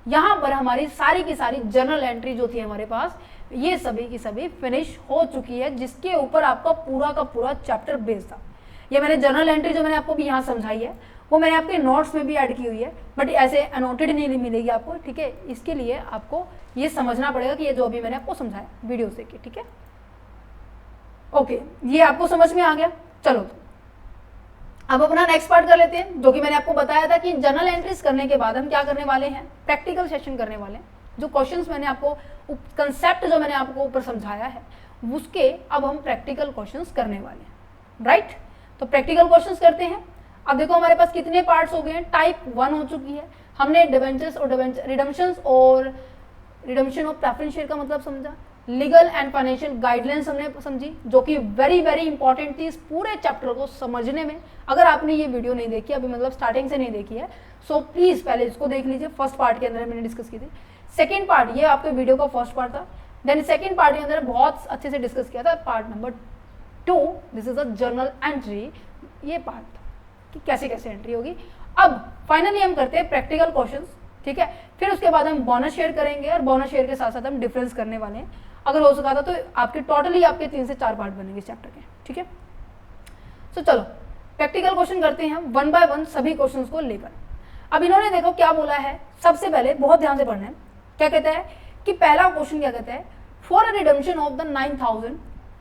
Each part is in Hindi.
यहाँ पर हमारी सारी की सारी जर्नल एंट्री जो थी हमारे पास, ये सभी की सभी फिनिश हो चुकी है, जिसके ऊपर आपका पूरा का पूरा चैप्टर बेस्ड था। ये मैंने जर्नल एंट्री जो मैंने आपको भी यहाँ समझाई है वो मैंने आपके नोट्स में भी ऐड की हुई है, बट ऐसे अनोटेड नहीं मिलेगी आपको, ठीक है। इसके लिए आपको ये समझना पड़ेगा कि ये जो भी मैंने आपको समझाया वीडियो से, ठीक है। ओके, ये आपको समझ में आ गया। चलो तो अब अपना नेक्स्ट पार्ट कर लेते हैं, जो कि मैंने आपको बताया था कि जर्नल एंट्रीज करने के बाद हम क्या करने वाले हैं, प्रैक्टिकल सेशन करने वाले हैं। जो क्वेश्चंस मैंने आपको, कंसेप्ट जो मैंने आपको ऊपर समझाया है, उसके अब हम प्रैक्टिकल क्वेश्चंस करने वाले हैं, राइट। तो प्रैक्टिकल क्वेश्चंस करते हैं। अब देखो हमारे पास कितने पार्ट्स हो गए हैं, टाइप 1 हो चुकी है, हमने डिबेंचर्स और रिडम्पशन ऑफ प्रेफरेंस शेयर का मतलब समझा, लीगल एंड फाइनेंशियल गाइडलाइंस हमने समझी, जो कि वेरी वेरी इंपॉर्टेंट थी इस पूरे चैप्टर को समझने में। अगर आपने ये वीडियो नहीं देखी अभी, मतलब स्टार्टिंग से नहीं देखी है, सो प्लीज पहले इसको देख लीजिए। फर्स्ट पार्ट के अंदर मैंने डिस्कस की थी, सेकेंड पार्ट ये आपके वीडियो का फर्स्ट पार्ट था, देन सेकेंड पार्ट के अंदर बहुत अच्छे से डिस्कस किया था part number 2, this is a journal entry, ये पार्ट था कि कैसे कैसे एंट्री होगी। अब फाइनली हम करते हैं प्रैक्टिकल क्वेश्चंस, ठीक है। फिर उसके बाद हम बोनस शेयर करेंगे और बोनस शेयर के साथ साथ हम डिफरेंस करने वाले हैं। अगर हो सका था तो आपके टोटली आपके 3 से 4 पार्ट बनेंगे इस चैप्टर के, ठीक है। तो चलो प्रैक्टिकल क्वेश्चन करते हैं 1 बाय 1 सभी क्वेश्चंस को लेकर। अब इन्होंने देखो क्या बोला है, सबसे पहले बहुत ध्यान से पढ़ना है। क्या कहता है कि पहला क्वेश्चन क्या कहता है, for a redemption of the 9000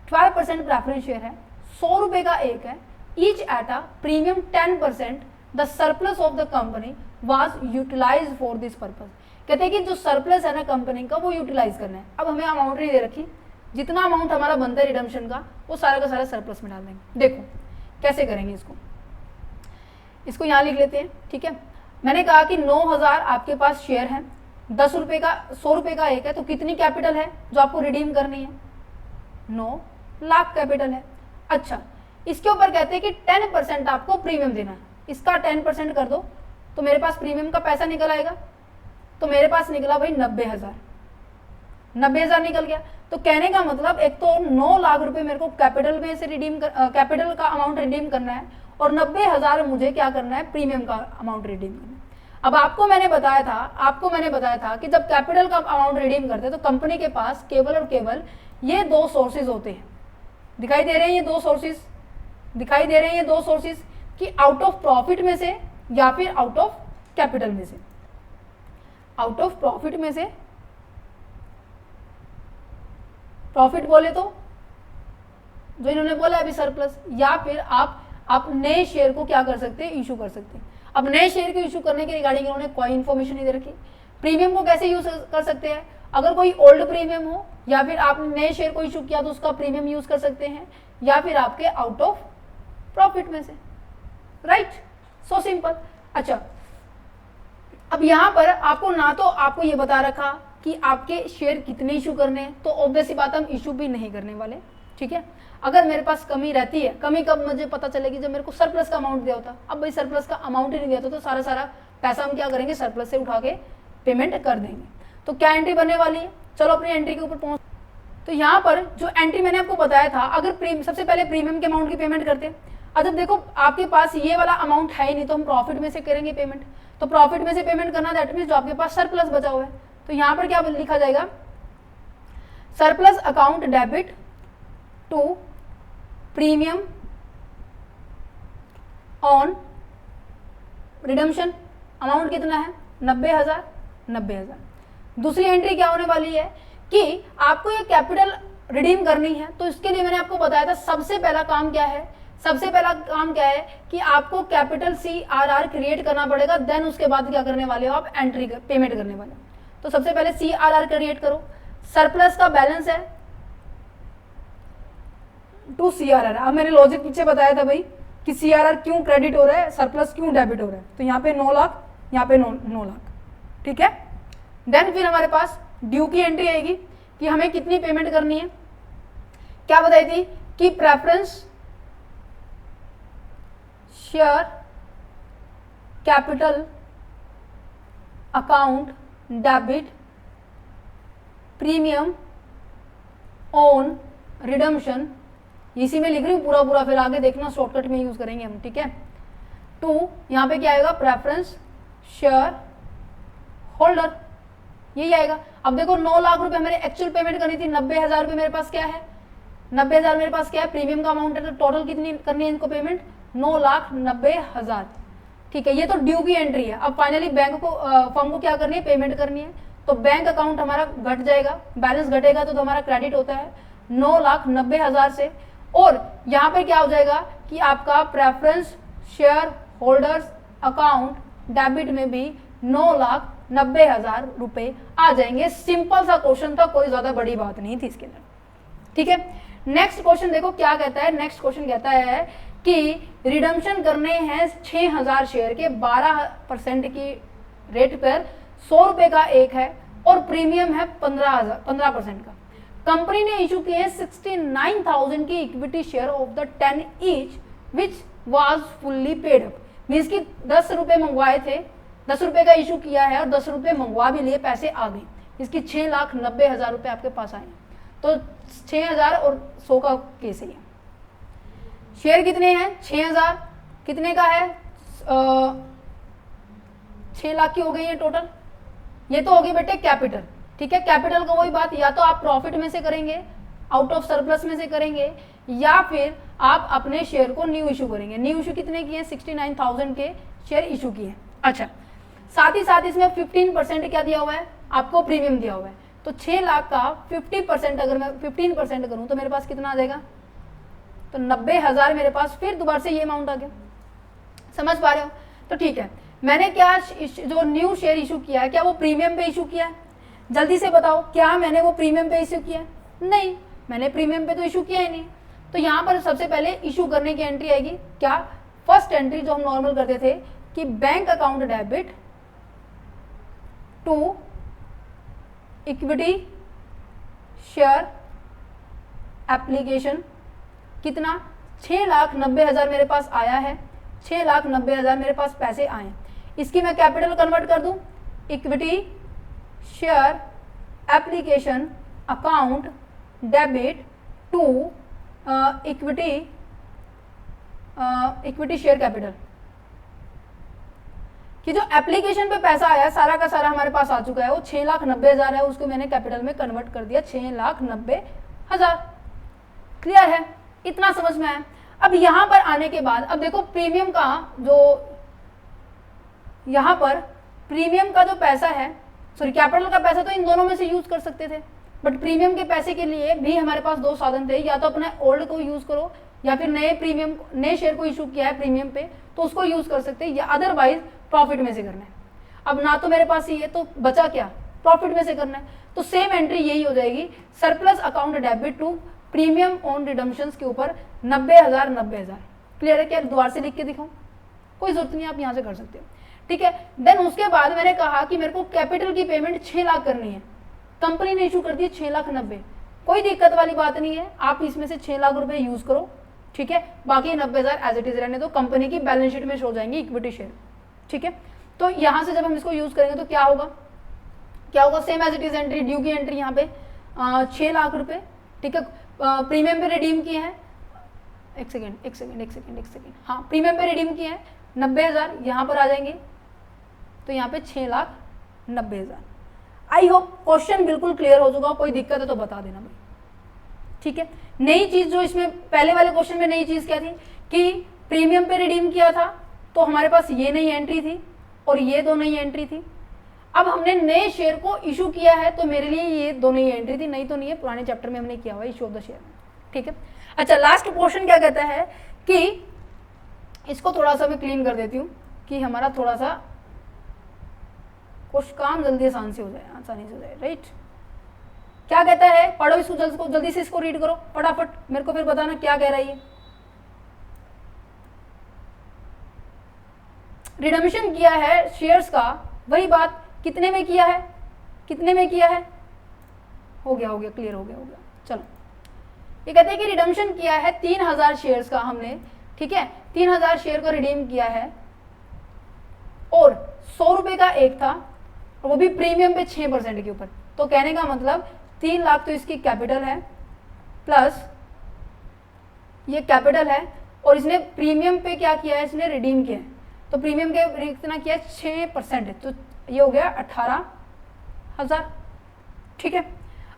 12% preference share है, 100 रुपए का एक है, each at a premium 10%, the surplus of the company was utilized for this purpose. कहते हैं कि जो सरप्लस है ना कंपनी का, वो यूटिलाइज करना है। अब हमें अमाउंट नहीं दे रखी, जितना अमाउंट हमारा बनता है रिडम्पशन का वो सारा का सारा सरप्लस में डाल देंगे। देखो कैसे करेंगे इसको यहाँ लिख लेते हैं, ठीक है। मैंने कहा कि 9000 आपके पास शेयर है, 10 रुपए का 100 रुपए का एक है, तो कितनी कैपिटल है जो आपको रिडीम करनी है, 9 लाख कैपिटल है। अच्छा, इसके ऊपर कहते हैं कि 10% आपको प्रीमियम देना है, इसका 10% कर दो तो मेरे पास प्रीमियम का पैसा निकल आएगा। तो मेरे पास निकला भाई 90,000 निकल गया। तो कहने का मतलब एक तो 9 लाख रुपए मेरे को कैपिटल में से कैपिटल का अमाउंट रिडीम करना है, और 90,000 मुझे क्या करना है, प्रीमियम का अमाउंट रिडीम करना है। अब आपको मैंने बताया था कि जब कैपिटल का अमाउंट रिडीम करते हैं तो कंपनी के पास केवल और केवल ये 2 सोर्सेज होते हैं। दिखाई दे रहे हैं ये 2 सोर्सेज, कि आउट ऑफ प्रॉफिट में से या फिर आउट ऑफ कैपिटल में से। आउट ऑफ प्रॉफिट में से, प्रॉफिट बोले तो जो इन्होंने बोला अभी सरप्लस, या फिर आप नए शेयर को क्या कर सकते हैं, इशू कर सकते हैं। अब नए शेयर को इशू करने के रिगार्डिंग इन्होंने कोई इन्फॉर्मेशन नहीं दे रखी। प्रीमियम को कैसे यूज कर सकते हैं, अगर कोई ओल्ड प्रीमियम हो या फिर आपने नए शेयर को इशू किया तो उसका प्रीमियम यूज कर सकते हैं, या फिर आपके आउट ऑफ प्रॉफिट में से, राइट, सो सिंपल। अच्छा, अब यहां पर आपको ना तो आपको ये बता रखा कि आपके शेयर कितने इशू करने हैं, तो ऑब्वियस सी बात हम इशू भी नहीं करने वाले, ठीक है। अगर मेरे पास कमी रहती है, कमी कब मुझे पता चलेगी, जब मेरे को सरप्लस का अमाउंट दिया होता। अब भाई सरप्लस का अमाउंट ही नहीं दिया तो सारा पैसा हम क्या करेंगे, सरप्लस से उठा के पेमेंट कर देंगे। तो क्या एंट्री बनने वाली है, चलो अपनी एंट्री के ऊपर पहुंच। तो यहाँ पर जो एंट्री मैंने आपको बताया था, अगर सबसे पहले प्रीमियम के अमाउंट की पेमेंट करते हैं। अब जब देखो आपके पास ये वाला अमाउंट है ही नहीं, तो हम प्रॉफिट में से करेंगे पेमेंट। तो प्रॉफिट में से पेमेंट करना, दैट मीन्स जो आपके पास सरप्लस बचा हुआ है। तो यहाँ पर क्या लिखा जाएगा, surplus account debit to premium on redemption. Amount कितना है, 90,000। दूसरी एंट्री क्या होने वाली है कि आपको ये कैपिटल रिडीम करनी है। तो इसके लिए मैंने आपको बताया था सबसे पहला काम क्या है, कि आपको कैपिटल CRR क्रिएट करना पड़ेगा। देन उसके बाद क्या करने वाले हो, आप एंट्री पेमेंट करने वाले हो। तो सबसे पहले CRR क्रिएट करो। सरप्लस का बैलेंस है टू CRR। अब मैंने लॉजिक पीछे बताया था भाई कि CRR क्यों क्रेडिट हो रहा है, सरप्लस क्यों डेबिट हो रहा है। तो यहाँ पे 9 लाख, यहाँ पे 9 लाख, ठीक है। देन फिर हमारे पास ड्यू की एंट्री आएगी कि हमें कितनी पेमेंट करनी है। क्या बताई थी कि preference share capital account debit premium on redemption, इसी में लिख रही हूँ पूरा, फिर आगे देखना शॉर्टकट में यूज करेंगे हम, ठीक है। टू यहाँ पे क्या आएगा, प्रेफरेंस शेयर होल्डर, यही आएगा। अब देखो 9 लाख रुपए मेरे एक्चुअल पेमेंट करनी थी, 90,000 रुपए मेरे पास क्या है, 90,000 मेरे पास क्या है, प्रीमियम का अमाउंट है, तो टोटल कितनी करनी है इनको पेमेंट, 9,90,000। ठीक है, ये तो ड्यू की एंट्री है। अब फाइनली बैंक को फर्म को क्या करनी है, पेमेंट करनी है, तो बैंक अकाउंट हमारा घट जाएगा, बैलेंस घटेगा तो हमारा क्रेडिट होता है 9,90,000 से। और यहाँ पे क्या हो जाएगा कि आपका preference share holders account debit में भी 9,90,000 रुपए आ जाएंगे। सिंपल सा क्वेश्चन था, कोई ज्यादा बड़ी बात नहीं थी इसके अंदर। ठीक है, नेक्स्ट क्वेश्चन देखो क्या कहता है। नेक्स्ट क्वेश्चन कहता है कि रिडम्पशन करने हैं 6,000 शेयर के 12% की रेट पर 100 रुपए का एक है और प्रीमियम है 15% का। कंपनी ने इशू किए 69,000 की equity share of the 10 each which was fully paid up. Means की 10 रुपए मंगवाए थे, 10 रुपए का इशू किया है और 10 रुपए मंगवा भी लिए, पैसे आ गए, इसकी 6,90,000 रुपए आपके पास आए। तो 6,000 और 100 का केस है। शेयर कितने हैं, 6,000 कितने का है, 6 लाख की हो गई है टोटल। ये तो होगी बेटे कैपिटल। ठीक है, कैपिटल का वही बात, या तो आप प्रॉफिट में से करेंगे, आउट ऑफ सरप्लस में से करेंगे, या फिर आप अपने शेयर को न्यू इशू करेंगे। न्यू इशू कितने किए, 69,000 के शेयर इशू किए। अच्छा, साथ ही साथ इसमें 15% क्या दिया हुआ है, आपको प्रीमियम दिया हुआ है। तो 6 लाख का 50% अगर मैं 15% करूं तो मेरे पास कितना आ जाएगा, तो 90,000 मेरे पास फिर दोबारा से ये अमाउंट आ गया। समझ पा रहे हो? तो ठीक है, मैंने क्या जो न्यू शेयर इशू किया है, क्या वो प्रीमियम पे इशू किया है? जल्दी से बताओ, क्या मैंने वो प्रीमियम पे इशू किया है? नहीं, मैंने प्रीमियम पे तो इशू किया ही नहीं। तो यहाँ पर सबसे पहले इशू करने की एंट्री आएगी क्या, फर्स्ट एंट्री जो हम नॉर्मल करते थे कि bank account debit to equity share application. कितना, 6,90,000 मेरे पास आया है, 6,90,000 मेरे पास पैसे आए, इसकी मैं कैपिटल कन्वर्ट कर दूं, equity share application account debit to equity share capital. कि जो एप्लीकेशन पे पैसा आया सारा का सारा हमारे पास आ चुका है, वो 6,90,000 है, उसको मैंने कैपिटल में कन्वर्ट कर दिया 6,90,000। क्लियर है, इतना समझ में आया। अब यहां पर आने के बाद अब देखो प्रीमियम का जो यहां पर प्रीमियम का जो पैसा है, सॉरी कैपिटल का पैसा तो इन दोनों में से यूज कर सकते थे, बट प्रीमियम के पैसे के लिए भी हमारे पास दो साधन थे, या तो अपने ओल्ड को यूज करो या फिर नए शेयर को इशू किया है प्रीमियम पे तो उसको यूज कर सकते हैं, या अदरवाइज प्रॉफिट में से करना है। अब ना तो मेरे पास ये है तो बचा क्या, प्रॉफिट में से करना है, तो सेम एंट्री यही हो जाएगी, surplus account debit to premium on redemptions के ऊपर 90,000। क्लियर है? क्या दोबारा से लिख के दिखाऊं? कोई जरूरत नहीं, आप यहां से कर सकते हो। ठीक है, देन उसके बाद मैंने कहा कि मेरे को कैपिटल की पेमेंट 6 लाख करनी है, कंपनी ने इशू कर दिया 6,90,000, कोई दिक्कत वाली बात नहीं है, आप इसमें से 6 लाख रुपए यूज करो। ठीक है, बाकी 90,000 एज इट इज रहने दो, कंपनी की बैलेंस शीट में शो जाएंगे इक्विटी शेयर। ठीक है, तो यहां से जब हम इसको यूज करेंगे तो क्या होगा, same as it is entry, due की एंट्री यहाँ पे 6 लाख रुपए। ठीक है, प्रीमियम पे रिडीम किए हैं, एक सेकेंड, हाँ प्रीमियम पे रिडीम किए हैं 90,000, यहाँ पर आ जाएंगे तो यहाँ पे 6,90,000। आई होप क्वेश्चन बिल्कुल क्लियर हो चुका, कोई दिक्कत है तो बता देना भाई। ठीक है, नई चीज जो इसमें पहले वाले क्वेश्चन में नई चीज क्या थी कि प्रीमियम पे रिडीम किया था तो हमारे पास ये नई एंट्री थी और ये दो नई एंट्री थी। अब हमने नए शेयर को इशू किया है तो मेरे लिए ये दो नई एंट्री थी, नहीं तो नहीं है, पुराने चैप्टर में हमने किया हुआ इशू ऑफ द शेयर। ठीक है, अच्छा लास्ट पोर्शन क्या कहता है कि इसको थोड़ा सा मैं क्लीन कर देती हूँ कि हमारा थोड़ा सा कुछ काम जल्दी आसानी से हो जाए, राइट। क्या कहता है, पढ़ो इसको जल्दी से इसको रीड करो फटाफट, मेरे को फिर बताना क्या कह रहा है ये। रिडम्पशन किया है शेयर्स का, वही बात कितने में किया है, हो गया क्लियर हो गया। चलो, ये कहते हैं कि रिडम्पशन किया है 3,000 शेयर्स का हमने। ठीक है, 3,000 शेयर को रिडीम किया है और 100 रुपए का एक था, और वो भी प्रीमियम पे 6% के ऊपर। तो कहने का मतलब 3 लाख तो इसकी कैपिटल है, प्लस ये कैपिटल है, और इसने प्रीमियम पे क्या किया है, इसने रिडीम किया है, तो प्रीमियम के कितना किया है 6% है, तो ये हो गया हजार। ठीक है,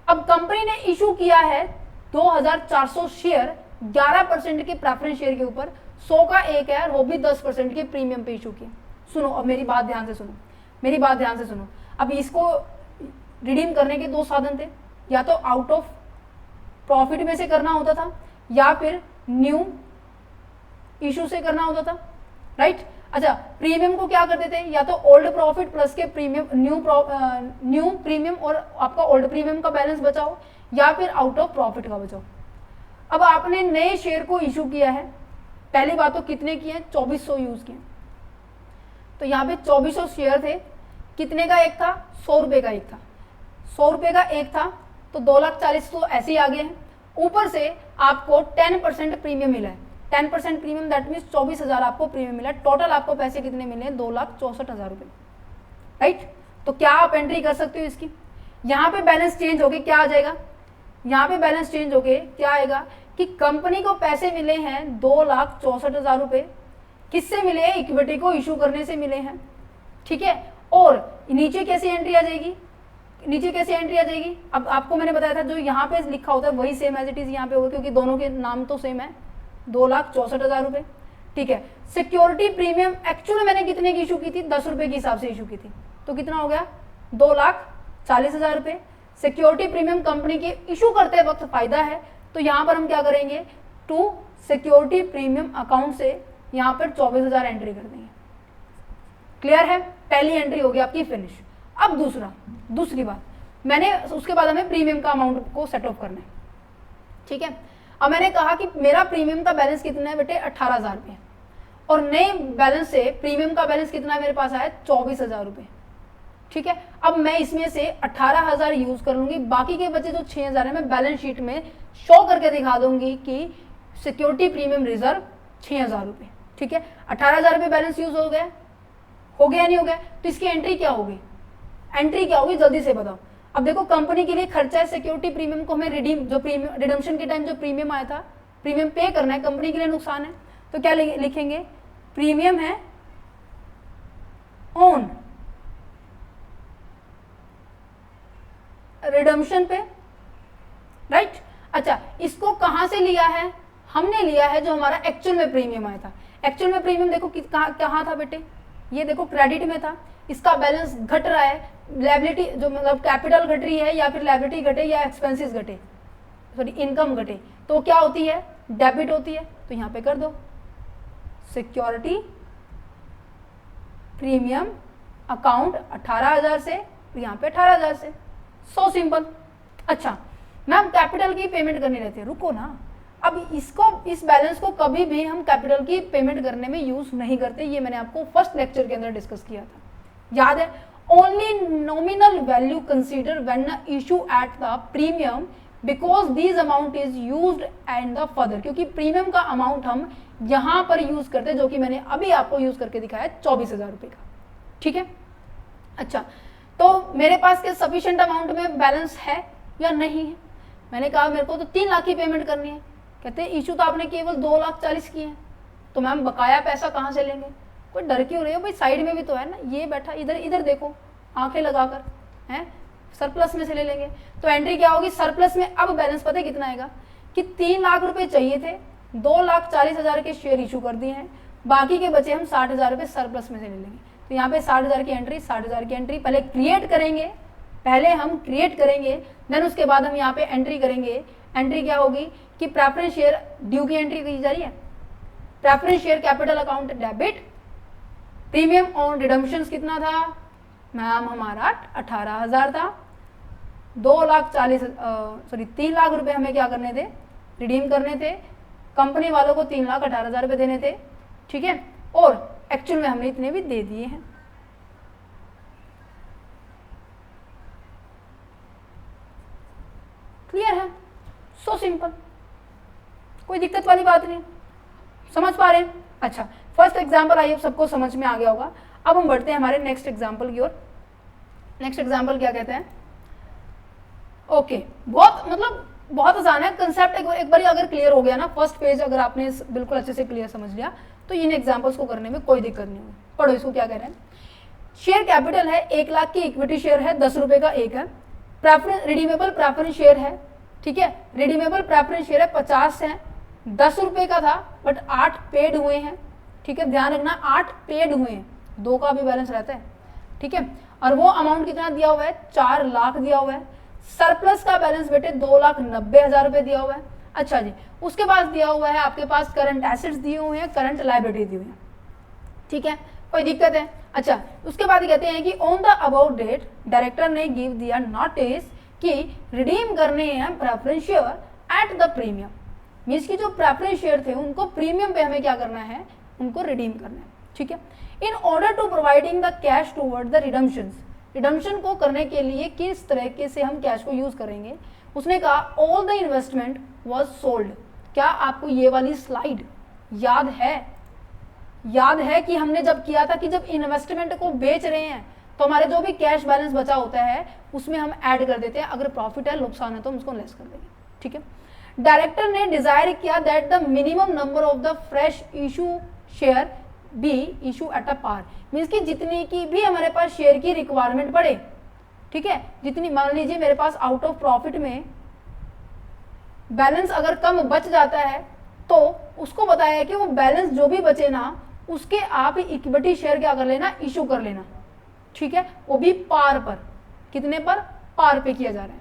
अब कंपनी ने इशू किया है 2400 शेयर 11% के प्रेफरेंस शेयर के ऊपर, 100 का एक है और वो भी 10% के प्रीमियम पे इशू किया। सुनो, अब मेरी बात ध्यान से सुनो, मेरी बात ध्यान से सुनो। अब इसको रिडीम करने के दो साधन थे, या तो आउट ऑफ प्रॉफिट में से करना होता था या फिर न्यू इशू से करना होता था, राइट। अच्छा, प्रीमियम को क्या करते थे, या तो ओल्ड प्रॉफिट प्लस के प्रीमियम न्यू प्रीमियम और आपका ओल्ड प्रीमियम का बैलेंस बचाओ, या फिर आउट ऑफ प्रॉफिट का बचाओ। अब आपने नए शेयर को इशू किया है, पहली बात तो कितने किए हैं, 2400 यूज किए। तो यहाँ पे 2400 शेयर थे, कितने का एक था, 100 रुपए का एक था, 100 रुपए का एक था, तो 2,40,000 तो ऐसे ही आ गए हैं। ऊपर से आपको 10% प्रीमियम मिला है, 10% प्रीमियम, दैट मीन्स 24,000 आपको प्रीमियम मिला है। टोटल आपको पैसे कितने मिले हैं, 2,64,000 रुपए, राइट। तो क्या आप एंट्री कर सकते हो इसकी, यहाँ पे बैलेंस चेंज होके क्या आ जाएगा, यहाँ पे बैलेंस चेंज होके क्या आएगा कि कंपनी को पैसे मिले हैं 2,64,000 रुपए, किससे मिले हैं, इक्विटी को इशू करने से मिले हैं। ठीक है, और नीचे कैसी एंट्री आ जाएगी, नीचे कैसी एंट्री आ जाएगी, अब आपको मैंने बताया था जो यहाँ पे लिखा होता है वही सेम एज इट इज यहाँ पे होगा, क्योंकि दोनों के नाम तो सेम है, 2,64,000 रुपए। ठीक है, सिक्योरिटी प्रीमियम एक्चुअली मैंने कितने की इशू की थी, 10 रुपए के हिसाब से इशू की थी, तो कितना हो गया, 2,40,000 रुपए। सिक्योरिटी प्रीमियम कंपनी के इशू करते वक्त फायदा है, तो यहाँ पर हम क्या करेंगे, टू सिक्योरिटी प्रीमियम अकाउंट से यहाँ पर 24,000 एंट्री कर देंगे। क्लियर है, पहली एंट्री होगी आपकी फिनिश। अब दूसरी बात, मैंने उसके बाद हमें प्रीमियम का अमाउंट को सेट ऑफ करना है। ठीक है, अब मैंने कहा कि मेरा प्रीमियम का बैलेंस कितना है बेटे, 18,000 रुपये, और नए बैलेंस से प्रीमियम का बैलेंस कितना मेरे पास आया, 24,000 रुपये। ठीक है, अब मैं इसमें से 18,000 यूज कर लूंगी, बाकी के बचे जो 6,000 है मैं बैलेंस शीट में शो करके दिखा दूंगी कि सिक्योरिटी प्रीमियम रिजर्व 6,000 रुपये। ठीक है, 18,000 रुपये बैलेंस यूज हो गया नहीं हो गया, तो इसकी एंट्री क्या होगी, एंट्री क्या होगी जल्दी से बताओ। अब देखो, कंपनी के लिए खर्चा है, सिक्योरिटी प्रीमियम को हमें रिडम्पशन के टाइम जो प्रीमियम आया था, प्रीमियम पे करना है, कंपनी के लिए नुकसान है, तो क्या लिखेंगे, प्रीमियम है ऑन रिडम्पशन पे, राइट। अच्छा, इसको कहां से लिया है, हमने लिया है जो हमारा एक्चुअल में प्रीमियम आया था। एक्चुअल में प्रीमियम देखो कहां था बेटे, ये देखो क्रेडिट में था, इसका बैलेंस घट रहा है, लायबिलिटी जो मतलब कैपिटल घट रही है, या फिर लायबिलिटी घटे या एक्सपेंसेस घटे, सॉरी इनकम घटे, तो क्या होती है, डेबिट होती है। तो यहाँ पे कर दो सिक्योरिटी प्रीमियम अकाउंट 18,000 से, यहाँ पे 18,000 से, सो सिंपल। अच्छा मैम कैपिटल की पेमेंट करनी रहती है, रुको ना, अब इस बैलेंस को कभी भी हम कैपिटल की पेमेंट करने में यूज नहीं करते, ये मैंने आपको फर्स्ट लेक्चर के अंदर डिस्कस किया था, याद है। Only nominal value consider when issue at the premium because this amount is used and the further, क्योंकि प्रीमियम का अमाउंट हम यहां पर यूज करते हैं, जो कि मैंने अभी आपको यूज करके दिखाया 24,000 रुपए का। ठीक है, अच्छा तो मेरे पास क्या सफिशिएंट अमाउंट में बैलेंस है या नहीं है, मैंने कहा मेरे को तो 3 लाख की पेमेंट करनी है, कहते हैं इशू तो आपने केवल 2,40,000 की है, तो मैम बकाया पैसा कहाँ से लेंगे, कोई डर क्यों रही हो भाई, साइड में भी तो है ना, ये बैठा इधर देखो आंखें लगाकर, हैं सरप्लस में से ले लेंगे। तो एंट्री क्या होगी सरप्लस में, अब बैलेंस पता है कितना आएगा कि 3 लाख रुपए चाहिए थे, 2,40,000 के शेयर इशू कर दिए हैं, बाकी के बचे हम 60,000 रुपए सरप्लस में से ले लेंगे। तो यहाँ पे 60,000 की एंट्री, 60,000 की एंट्री पहले क्रिएट करेंगे, देन उसके बाद हम यहाँ पे एंट्री करेंगे। एंट्री क्या होगी कि प्रेफरेंस शेयर ड्यू की एंट्री की जा रही है, preference share capital account debit, premium on redemption कितना था मैम हमारा 18,000 था, 3 लाख रुपए हमें क्या करने थे, रिडीम करने थे, कंपनी वालों को 3,18,000 रुपए देने थे। ठीक है, और एक्चुअल में हमने इतने भी दे दिए हैं। क्लियर है, सो सिंपल, कोई दिक्कत वाली बात नहीं, समझ पा रहे हैं। अच्छा फर्स्ट एग्जाम्पल आइए सबको समझ में आ गया होगा। अब हम बढ़ते हैं हमारे नेक्स्ट एग्जाम्पल की ओर। नेक्स्ट एग्जाम्पल क्या कहते हैं, ओके बहुत आसान है कंसेप्ट, एक बार अगर क्लियर हो गया ना, फर्स्ट पेज अगर आपने बिल्कुल अच्छे से क्लियर समझ लिया तो इन एग्जाम्पल्स को करने में कोई दिक्कत नहीं होगी। पढ़ो इसको क्या कह रहे हैं, शेयर कैपिटल है 1 लाख की, इक्विटी शेयर है 10 रुपए का एक है, प्रेफरेंस रिडीमेबल प्रेफरेंस शेयर है, ठीक है, रिडीमेबल प्रेफरेंस शेयर है 50 है, 10 रुपए का था बट 8 पेड हुए हैं, ठीक है, ध्यान रखना 8 पेड हुए हैं, 2 का भी बैलेंस रहता है, ठीक है, और वो अमाउंट कितना दिया हुआ है 4 लाख दिया हुआ है। सरप्लस का बैलेंस बेटे 2,90,000 रुपए दिया हुआ है। अच्छा जी, उसके बाद दिया हुआ है आपके पास करंट एसेट्स दिए हुए हैं, करंट लायबिलिटी दी हुई है, ठीक है, कोई दिक्कत है। अच्छा, उसके बाद कहते हैं कि on the about date director ने गिव दिया नोटिस कि रिडीम करने हैं preference share at the premium, means की जो प्रेफरेंस शेयर थे उनको प्रीमियम पे हमें क्या करना है, उनको रिडीम करना है, ठीक है। In order to providing the cash toward the redemption को करने के लिए किस तरीके से हम कैश को यूज करेंगे, उसने कहा all the investment was sold. क्या आपको ये वाली स्लाइड याद है? याद है कि हमने जब किया था कि जब इन्वेस्टमेंट को बेच रहे हैं तो हमारे जो भी कैश बैलेंस बचा होता है उसमें हम ऐड कर देते हैं, अगर प्रॉफिट है नुकसान है तो हम उसको लेस कर देंगे, ठीक है। डायरेक्टर ने डिजायर किया that the minimum number of the fresh issue share be issue at a par, means कि जितनी की भी हमारे पास शेयर की रिक्वायरमेंट पड़े, ठीक है, जितनी, मान लीजिए मेरे पास आउट ऑफ प्रॉफिट में बैलेंस अगर कम बच जाता है तो उसको बताया कि वो बैलेंस जो भी बचे ना उसके आप इक्विटी शेयर क्या कर लेना, इशू कर लेना, ठीक है, वो भी पार पर, कितने पर, पार पे किया जा रहा है,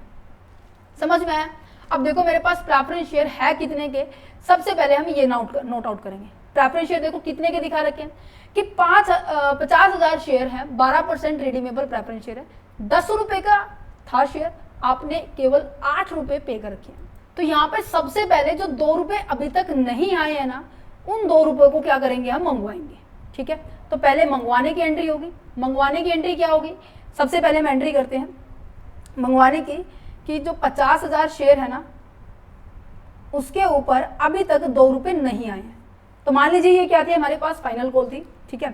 समझ में आया। अब देखो मेरे पास प्रेफरेंस शेयर है कितने के, सबसे पहले हम ये नोट आउट करेंगे। प्रेफरेंस शेयर देखो कितने के दिखा रखे हैं कि 50,000 शेयर है, 12% रिडीमेबल प्रेफरेंस शेयर है, 10 रुपए का था शेयर, आपने केवल 8 रुपए पे कर रखे हैं। तो यहाँ पे सबसे पहले जो 2 रुपए अभी तक नहीं आए हैं ना, उन 2 रुपए को क्या करेंगे, हम मंगवाएंगे, ठीक है। तो पहले मंगवाने की एंट्री होगी। मंगवाने की एंट्री क्या होगी, सबसे पहले हम एंट्री करते हैं मंगवाने की कि जो 50,000 शेयर है ना उसके ऊपर अभी तक 2 रुपए नहीं आए हैं। तो मान लीजिए ये क्या थी, हमारे पास फाइनल कॉल थी, ठीक है।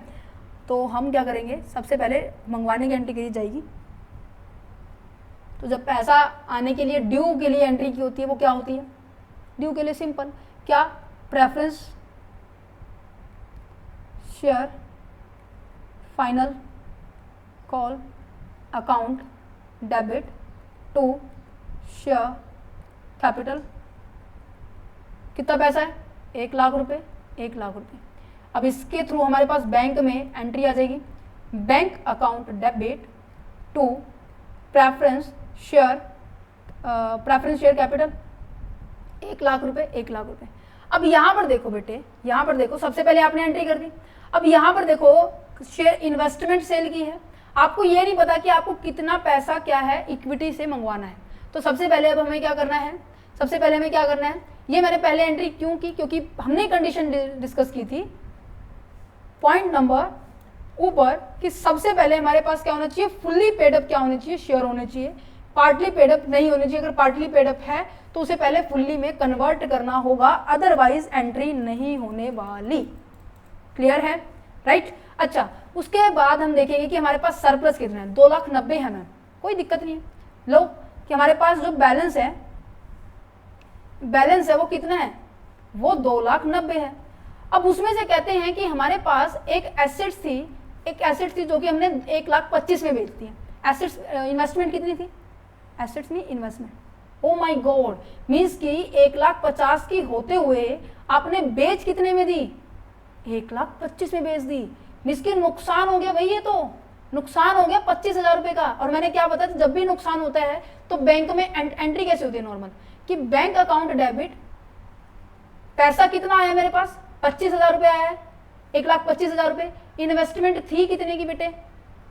तो हम क्या करेंगे, सबसे पहले मंगवाने की एंट्री की जाएगी। तो जब पैसा आने के लिए ड्यू के लिए एंट्री की होती है, वो क्या होती है, ड्यू के लिए सिंपल क्या, preference share final call account debit to share capital, कितना पैसा है, 1 लाख रुपए, 1 लाख रुपए। अब इसके थ्रू हमारे पास बैंक में एंट्री आ जाएगी, bank account debit to preference share capital 1 lakh रुपए, 1 लाख रुपए। अब यहां पर देखो बेटे, यहां पर देखो, सबसे पहले आपने एंट्री कर दी। अब यहां पर देखो शेयर इन्वेस्टमेंट सेल की है, आपको ये नहीं पता कि आपको कितना पैसा क्या है इक्विटी से मंगवाना है। तो सबसे पहले अब हमें क्या करना है, सबसे पहले हमें क्या करना है, ये मैंने पहले एंट्री क्यों की, क्योंकि हमने कंडीशन डिस्कस की थी पॉइंट नंबर ऊपर कि सबसे पहले हमारे पास क्या होना चाहिए, फुल्ली पेडअप क्या होनी चाहिए, शेयर होने चाहिए, पार्टली पेडअप नहीं होनी चाहिए। अगर पार्टली पेडअप है तो उसे पहले फुल्ली में कन्वर्ट करना होगा, अदरवाइज एंट्री नहीं होने वाली। क्लियर है, राइट। अच्छा, उसके बाद हम देखेंगे कि हमारे पास सरप्लस कितना है, 2,90,000 है मैम, कोई दिक्कत नहीं है। लो कि हमारे पास जो बैलेंस है वो कितना है, वो 2,90,000 है। अब उसमें से कहते हैं कि हमारे पास एक एसेट्स थी जो कि हमने 1,25,000 में बेच दी है। एसेट्स इन्वेस्टमेंट कितनी थी, एसेट्स नहीं investment, oh my God, means कि 1,50,000 की होते हुए आपने बेच कितने में दी, 1,25,000 में बेच दी। मींस कि नुकसान हो गया भाई, ये तो नुकसान हो गया 25,000 रुपए का। और मैंने क्या बताया, जब भी नुकसान होता है तो बैंक में एंट्री कैसे होती है नॉर्मल, कि बैंक अकाउंट डेबिट, पैसा कितना आया मेरे पास, 25,000 रुपए आया है, 1,25,000 रुपए। इन्वेस्टमेंट थी कितने की बेटे,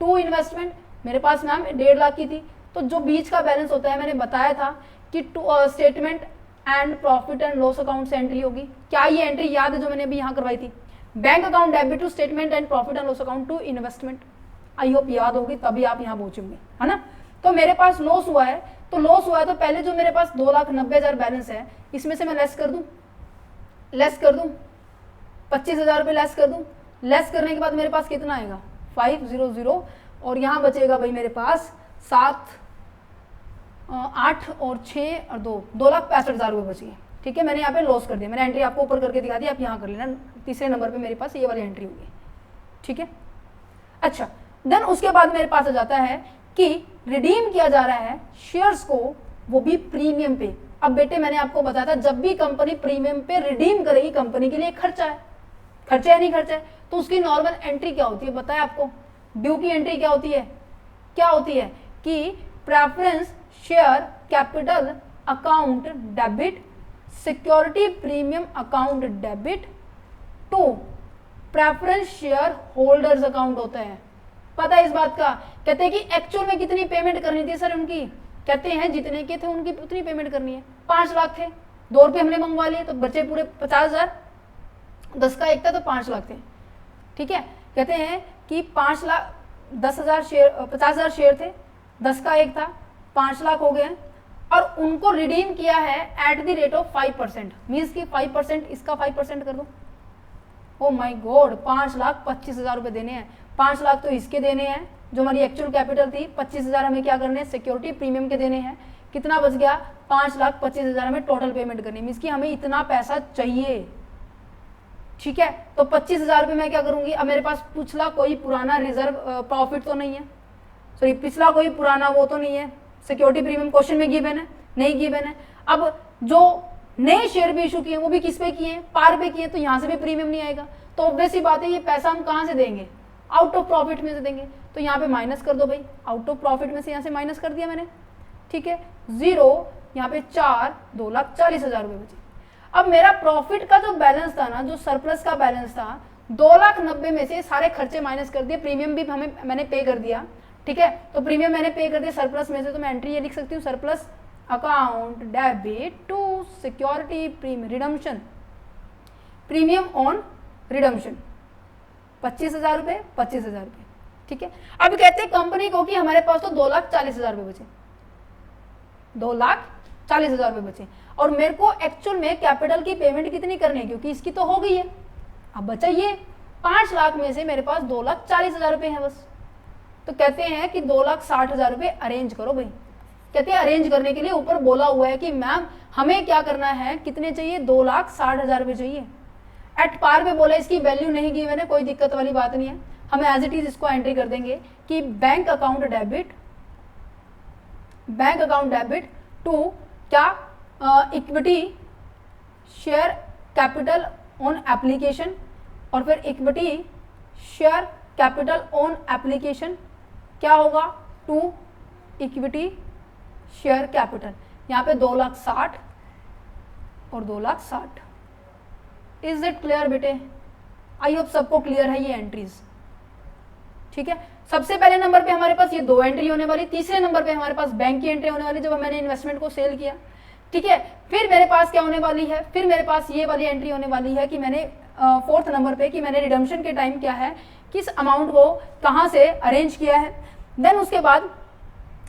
2 इन्वेस्टमेंट मेरे पास मैम 1.5 लाख की थी। तो जो बीच का बैलेंस होता है मैंने बताया था कि statement and profit and loss account से एंट्री होगी। क्या ये एंट्री याद है जो मैंने अभी यहाँ करवाई थी, bank account debit to statement and profit and loss account to investment, I hope याद होगी, तभी आप यहाँ पहुंचेंगे, है ना। तो मेरे पास लॉस हुआ है, तो लॉस हुआ है तो पहले जो मेरे पास 2,90,000 बैलेंस है इसमें से मैं लेस कर दूं 25,000 रुपये लेस कर दूं। लेस करने के बाद मेरे पास कितना आएगा, 500, और यहाँ बचेगा भाई मेरे पास 7, 8 और 6 और 2,65,000 रुपये बच गए। ठीक है, मैंने यहाँ पे लॉस कर दिया, मैंने एंट्री आपको ऊपर करके दिखा दी, आप यहाँ कर लेना। तीसरे नंबर पे मेरे पास ये वाली एंट्री होगी। ठीक है, अच्छा देन उसके बाद मेरे पास आ जाता है कि रिडीम किया जा रहा है शेयर्स को, वो भी प्रीमियम पे। अब बेटे मैंने आपको बताया था जब भी कंपनी प्रीमियम पे रिडीम करेगी कंपनी के लिए खर्चा है, खर्चा है नहीं खर्चा है, तो उसकी नॉर्मल एंट्री क्या होती है बताया आपको। ड्यू की एंट्री क्या होती है, क्या होती है कि preference share capital account debit security premium account debit to preference share holders account होता है। पता है इस बात का। कहते हैं कि एक्चुअल में कितनी पेमेंट करनी थी सर उनकी, कहते हैं जितने के थे उनकी उतनी पेमेंट करनी है। 5 लाख थे, 2 रुपये हमने मंगवा लिए तो बचे पूरे 50,000, 10 का एक था तो 5 लाख थे। ठीक है, कहते हैं कि 5 लाख 10,000 शेयर 50,000 शेयर थे, 10 का एक था, 5 लाख हो गए और उनको रिडीम किया है at the rate of 5%। Means की 5% इसका 5% कर दो। ओ माय गॉड, 5,25,000 रुपए देने हैं। 5 लाख तो इसके देने हैं जो हमारी एक्चुअल कैपिटल थी, 25,000 हमें क्या करने हैं सिक्योरिटी प्रीमियम के देने हैं। कितना बच गया, 5,25,000 हमें टोटल पेमेंट करनी है। मीन्स की हमें इतना पैसा चाहिए। ठीक है, तो 25,000 रुपये मैं क्या करूंगी। अब मेरे पास पिछला कोई पुराना रिजर्व प्रॉफिट तो नहीं है, सॉरी पिछला कोई पुराना वो तो नहीं है, सिक्योरिटी प्रीमियम क्वेश्चन में गिवन है नहीं गिवन है। अब जो नए शेयर भी इशू किए वो भी किस पे किए हैं, पार पे किए, तो यहाँ से भी प्रीमियम नहीं आएगा। तो ऑब्वियस सी बात है ये पैसा हम कहाँ से देंगे, आउट ऑफ प्रॉफिट में से देंगे। तो यहाँ पे माइनस कर दो भाई, आउट ऑफ प्रॉफिट में से यहाँ से माइनस कर दिया मैंने। ठीक है, 0 यहाँ पे 4, 2,40,000 रुपये बचे। अब मेरा प्रॉफिट का जो बैलेंस था ना, जो सरप्लस का बैलेंस था 2,90,000 में से सारे खर्चे माइनस कर दिए, प्रीमियम भी हमें मैंने पे कर दिया। ठीक है, तो प्रीमियम मैंने पे कर दिया सरप्लस में से, तो मैं एंट्री ये लिख सकती हूँ surplus account debit to security premium redemption premium on redemption 25,000 रुपये 25,000 रुपये। ठीक है, अब कहते हैं कंपनी को कि हमारे पास तो 2,40,000 रुपये बचे, 2,40,000 रुपये बचे और मेरे को एक्चुअल में कैपिटल की पेमेंट कितनी करनी है क्योंकि इसकी तो हो गई है। अब बचा ये 5 लाख में से मेरे पास 2,40,000 रुपये हैं बस। तो कहते हैं कि 2,60,000 रुपये अरेंज करो भाई। कहते हैं अरेंज करने के लिए ऊपर बोला हुआ है कि मैम हमें क्या करना है, कितने चाहिए, 2,60,000 रुपये चाहिए। एट पार पे बोला, इसकी वैल्यू नहीं की मैंने, कोई दिक्कत वाली बात नहीं है, हम एज इट इज इसको एंट्री कर देंगे कि बैंक अकाउंट डेबिट टू क्या equity share capital on application और फिर equity share capital on application क्या होगा, टू इक्विटी शेयर कैपिटल। यहाँ पे 2,60,000 और 2,60,000। इज इट क्लियर बेटे? आई होप सबको क्लियर है ये एंट्रीज। ठीक है, सबसे पहले नंबर पे हमारे पास ये 2 एंट्री होने वाली, तीसरे नंबर पे हमारे पास बैंक की एंट्री होने वाली जब मैंने इन्वेस्टमेंट को सेल किया। ठीक है, फिर मेरे पास क्या होने वाली है, फिर मेरे पास ये वाली एंट्री होने वाली है कि मैंने 4th नंबर पे कि मैंने रिडम्पशन के टाइम क्या है, किस अमाउंट को कहाँ से अरेंज किया है। देन उसके बाद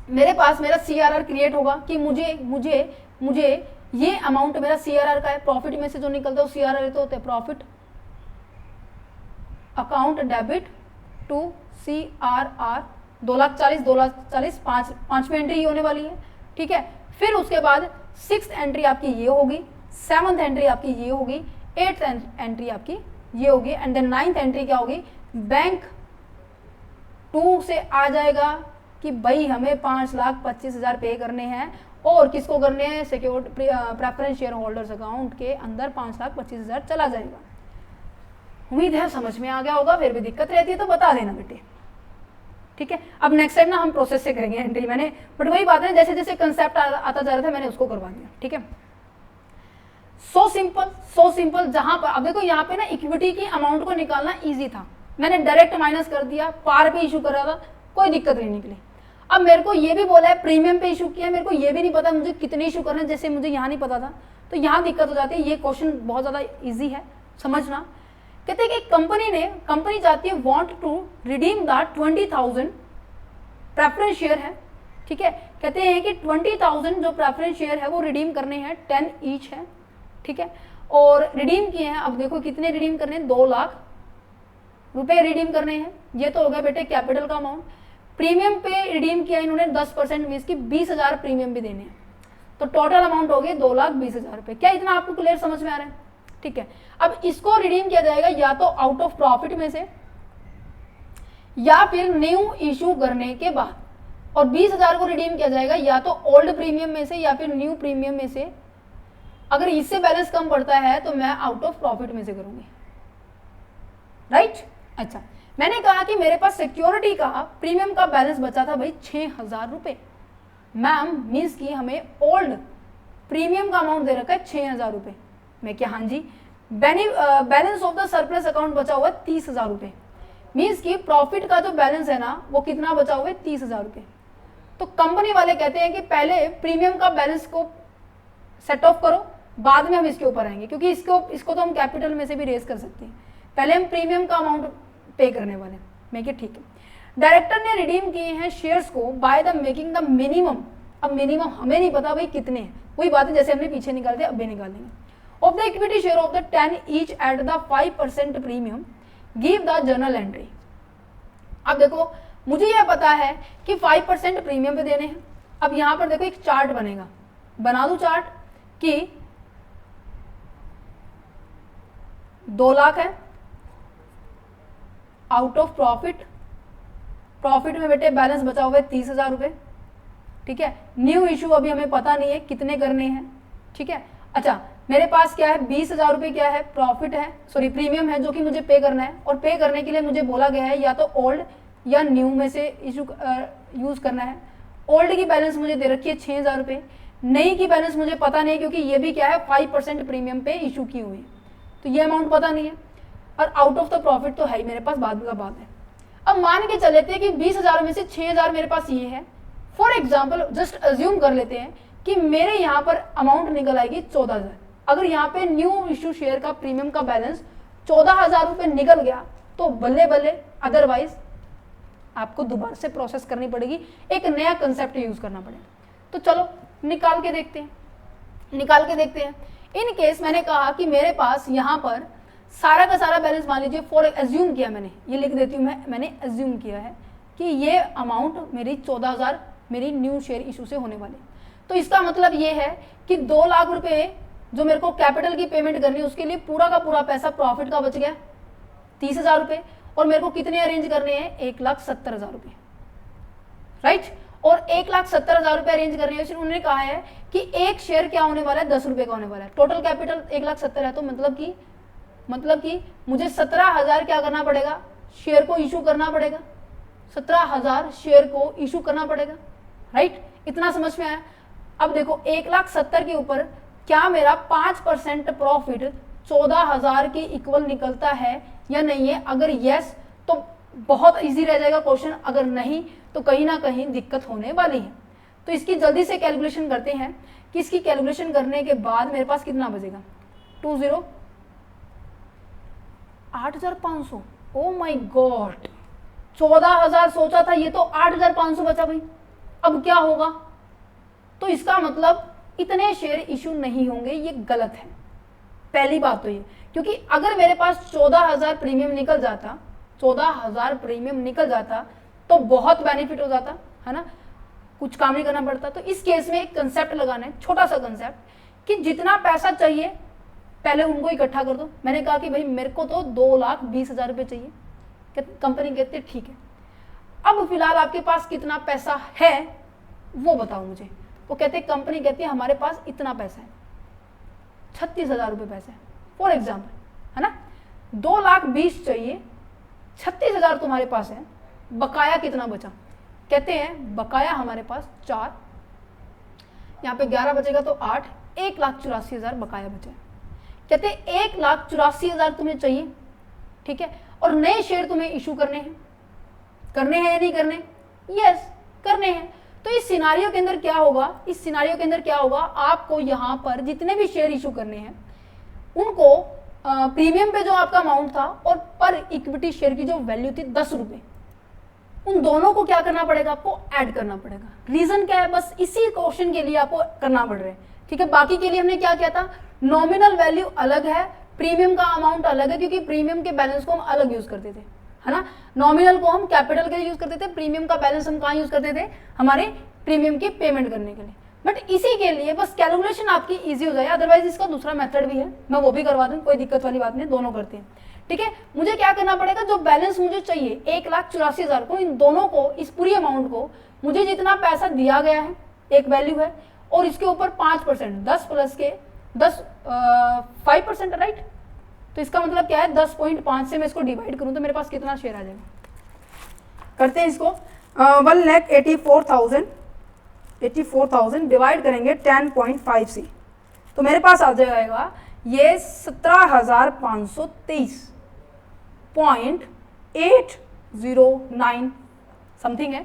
मेरे पास मेरा CRR क्रिएट होगा कि मुझे ये अमाउंट मेरा CRR का है, प्रॉफिट में से जो निकलता है वो CRR तो होता है profit account debit to CRR 2,40,000 पांचवी एंट्री होने वाली है। ठीक है, फिर उसके बाद 6th एंट्री आपकी ये होगी, 7th एंट्री आपकी ये होगी, 8th एंट्री आपकी ये होगी एंड देन 9th एंट्री क्या होगी, बैंक 2 से आ जाएगा कि भाई हमें 5,25,000 पे करने हैं और किसको करने हैं, secured preference share holders account के अंदर 5,25,000 चला जाएगा। उम्मीद है समझ में आ गया होगा, फिर भी दिक्कत रहती है तो बता देना बेटे। ठीक है, अब नेक्स्ट टाइम ना हम प्रोसेस से करेंगे एंट्री, मैंने बट वही बात है जैसे जैसे कंसेप्ट आता जा रहा था मैंने उसको करवा दिया। ठीक है, सो सिंपल। जहां पर अब देखो यहाँ पे ना इक्विटी की अमाउंट को निकालना ईजी था, मैंने डायरेक्ट माइनस कर दिया, पार पे इशू कर रहा था, कोई दिक्कत नहीं निकली। अब मेरे को ये भी बोला है प्रीमियम पे इशू किया, मेरे को ये भी नहीं पता मुझे कितने इशू करने, जैसे मुझे यहाँ नहीं पता था तो यहाँ दिक्कत हो जाती है। ये क्वेश्चन बहुत ज्यादा इजी है समझना। कहते हैं कि कंपनी चाहती है want to redeem the 20,000 preference share है। ठीक है, कहते हैं कि 20,000 जो प्रेफरेंस शेयर है वो रिडीम करने हैं, 10 ईच है। ठीक है, और रिडीम किए हैं, अब देखो कितने रिडीम करने हैं, 2 लाख रुपए रिडीम करने हैं। ये तो हो गया बेटे कैपिटल का अमाउंट। प्रीमियम पे रिडीम किया इन्होंने 10%, मीन्स की 20,000 प्रीमियम भी देने हैं, तो टोटल अमाउंट हो गई 2,20,000 रुपए। क्या इतना आपको क्लियर समझ में आ रहा है? ठीक है, अब इसको रिडीम किया जाएगा या तो आउट ऑफ प्रॉफिट में से या फिर न्यू इशू करने के बाद। और 20,000 को रिडीम किया जाएगा या तो ओल्ड प्रीमियम में से या फिर न्यू प्रीमियम में से। अगर इससे बैलेंस कम पड़ता है तो मैं आउट ऑफ प्रॉफिट में से करूंगी, राइट। अच्छा, मैंने कहा कि मेरे पास सिक्योरिटी का प्रीमियम का बैलेंस बचा था भाई 6,000 रुपए। मैम मीन्स की हमें ओल्ड प्रीमियम का अमाउंट दे रखा है 6,000 रुपए। मैं क्या, हाँ जी। Balance of the surplus account बचा हुआ है 30,000 रुपए। मीन्स की प्रॉफिट का जो बैलेंस है ना वो कितना बचा हुआ है 30,000 रुपए। तो कंपनी वाले कहते हैं कि पहले प्रीमियम का बैलेंस को सेट ऑफ करो, बाद में हम इसके ऊपर आएंगे, क्योंकि इसको तो हम कैपिटल में से भी रेज कर सकते हैं। पहले हम प्रीमियम का अमाउंट पे करने वाले। मैं क्या, ठीक है। डायरेक्टर ने रिडीम किए हैं शेयर्स को by the making the minimum. अब मिनिमम हमें नहीं पता भाई कितने हैं, वही बात है जैसे हमने पीछे निकाल दिया, अब भी निकाल देंगे। Of the equity share of the 10 each at the 5% premium give the journal entry. अब देखो मुझे यह पता है कि 5% प्रीमियम पे देने हैं। अब यहां पर देखो एक चार्ट बनेगा, बना दूं चार्ट कि 2 लाख है आउट ऑफ प्रॉफिट। प्रॉफिट में बेटे बैलेंस बचा हुआ है 30,000 रुपए, ठीक है। न्यू इशू अभी हमें पता नहीं है कितने करने हैं, ठीक है। अच्छा, मेरे पास क्या है 20,000 रुपए, क्या है प्रॉफिट है, सॉरी प्रीमियम है जो कि मुझे पे करना है। और पे करने के लिए मुझे बोला गया है या तो ओल्ड या न्यू में से इशू यूज करना है। ओल्ड की बैलेंस मुझे दे रखी है 6,000 रुपए, नई की बैलेंस मुझे पता नहीं क्योंकि ये भी क्या है 5% प्रीमियम पे इशू की हुई है, तो ये अमाउंट पता नहीं है। और आउट ऑफ द प्रॉफिट तो है ही मेरे पास, बाद का बात है। अब मान के चल लेते हैं कि 20,000 में से 6,000 मेरे पास ये है। फॉर एग्जाम्पल जस्ट अज्यूम कर लेते हैं कि मेरे यहाँ पर अमाउंट निकल आएगी 14,000। अगर यहाँ पे न्यू इशू शेयर का प्रीमियम का बैलेंस 14,000 रुपए निकल गया तो बल्ले बल्ले, अदरवाइज आपको दोबारा से प्रोसेस करनी पड़ेगी, एक नया कंसेप्ट यूज करना पड़ेगा। तो चलो निकाल के देखते हैं। इन केस मैंने कहा कि मेरे पास यहाँ पर सारा का सारा बैलेंस, मान लीजिए फॉर एज्यूम किया मैंने, ये लिख देती हूँ मैंने एज्यूम किया है कि ये अमाउंट मेरी 14,000 मेरी न्यू शेयर इशू से होने वाली। तो इसका मतलब ये है कि 2 लाख रुपए जो मेरे को कैपिटल की पेमेंट करनी है उसके लिए पूरा का पूरा पैसा प्रॉफिट का बच गया 30,000 रुपए। और मेरे को कितने अरेंज करने हैं 1,70,000 रुपए, राइट। और 1,70,000 रुपए अरेंज करने हैं। उन्होंने कहा है कि एक शेयर क्या होने वाला है 10 रुपए का होने वाला है। टोटल कैपिटल 1,70,000 है, तो मतलब कि मुझे 17,000 क्या करना पड़ेगा, शेयर को इशू करना पड़ेगा। 17,000 शेयर को इशू करना पड़ेगा, राइट। इतना समझ में आया। अब देखो 1,70,000 के ऊपर क्या मेरा 5% प्रॉफिट 14,000 के इक्वल निकलता है या नहीं है। अगर यस तो बहुत इजी रह जाएगा क्वेश्चन, अगर नहीं तो कहीं ना कहीं दिक्कत होने वाली है। तो इसकी जल्दी से कैलकुलेशन करते हैं कि इसकी कैलकुलेशन करने के बाद मेरे पास कितना बचेगा 8,500। ओ माय गॉड, 14,000 सोचा था, ये तो 8,500 बचा भाई। अब क्या होगा, तो इसका मतलब इतने शेयर इशू नहीं होंगे, ये गलत है। पहली बात तो ये, क्योंकि अगर मेरे पास 14,000 प्रीमियम निकल जाता, 14,000 प्रीमियम निकल जाता तो बहुत बेनिफिट हो जाता है ना, कुछ काम नहीं करना पड़ता। तो इस केस में एक कंसेप्ट लगाना है, छोटा सा कंसेप्ट, कि जितना पैसा चाहिए पहले उनको इकट्ठा कर दो। मैंने कहा कि भाई मेरे को तो 2,20,000 रुपये चाहिए। कंपनी कहती है ठीक है, अब फिलहाल आपके पास कितना पैसा है वो बताओ मुझे। वो कहते हैं, कंपनी कहती है हमारे पास इतना पैसा है, 36,000 रुपये पैसा है फॉर एग्जाम्पल, है ना। 2,20,000 चाहिए, 36,000 तुम्हारे पास है, बकाया कितना बचा। कहते हैं बकाया हमारे पास 4, यहाँ पे 11 बचेगा तो 8, 1,84,000 बकाया बचा। कहते हैं 1,84,000 तुम्हें चाहिए, ठीक है, और नए शेयर तुम्हें इशू करने हैं या नहीं करने, यस करने हैं। तो इस सिनारियो के अंदर क्या होगा, आपको यहाँ पर जितने भी शेयर इशू करने हैं उनको प्रीमियम पे जो आपका अमाउंट था और पर इक्विटी शेयर की जो वैल्यू थी 10 रुपए, उन दोनों को क्या करना पड़ेगा, आपको ऐड करना पड़ेगा। रीजन क्या है, बस इसी क्वेश्चन के लिए आपको करना पड़ रहा है, ठीक है। बाकी के लिए हमने क्या किया था, नॉमिनल वैल्यू अलग है, प्रीमियम का अमाउंट अलग है, क्योंकि प्रीमियम के बैलेंस को हम अलग यूज करते थे, है ना। नॉमिनल को हम कैपिटल के लिए यूज करते थे, प्रीमियम का बैलेंस हम कहाँ यूज करते थे, हमारे प्रीमियम की पेमेंट करने के लिए। बट इसी के लिए बस कैलकुलेशन आपकी इजी हो जाए, अदरवाइज इसका दूसरा मेथड भी है, मैं वो भी करवा दूँ, कोई दिक्कत वाली बात नहीं, दोनों करते हैं, ठीक है। मुझे क्या करना पड़ेगा, जो बैलेंस मुझे चाहिए 1,84,000 को, इन दोनों को, इस पूरी अमाउंट को, मुझे जितना पैसा दिया गया है एक वैल्यू है, और इसके ऊपर 5%, 10 प्लस के 5%, राइट। तो इसका मतलब क्या है, 10.5 से मैं इसको डिवाइड करूं तो मेरे पास कितना शेयर आ जाएगा। करते हैं इसको, 1,84,000 डिवाइड करेंगे 10.5 से, तो मेरे पास आ जाएगा ये 17,523.809 समथिंग है।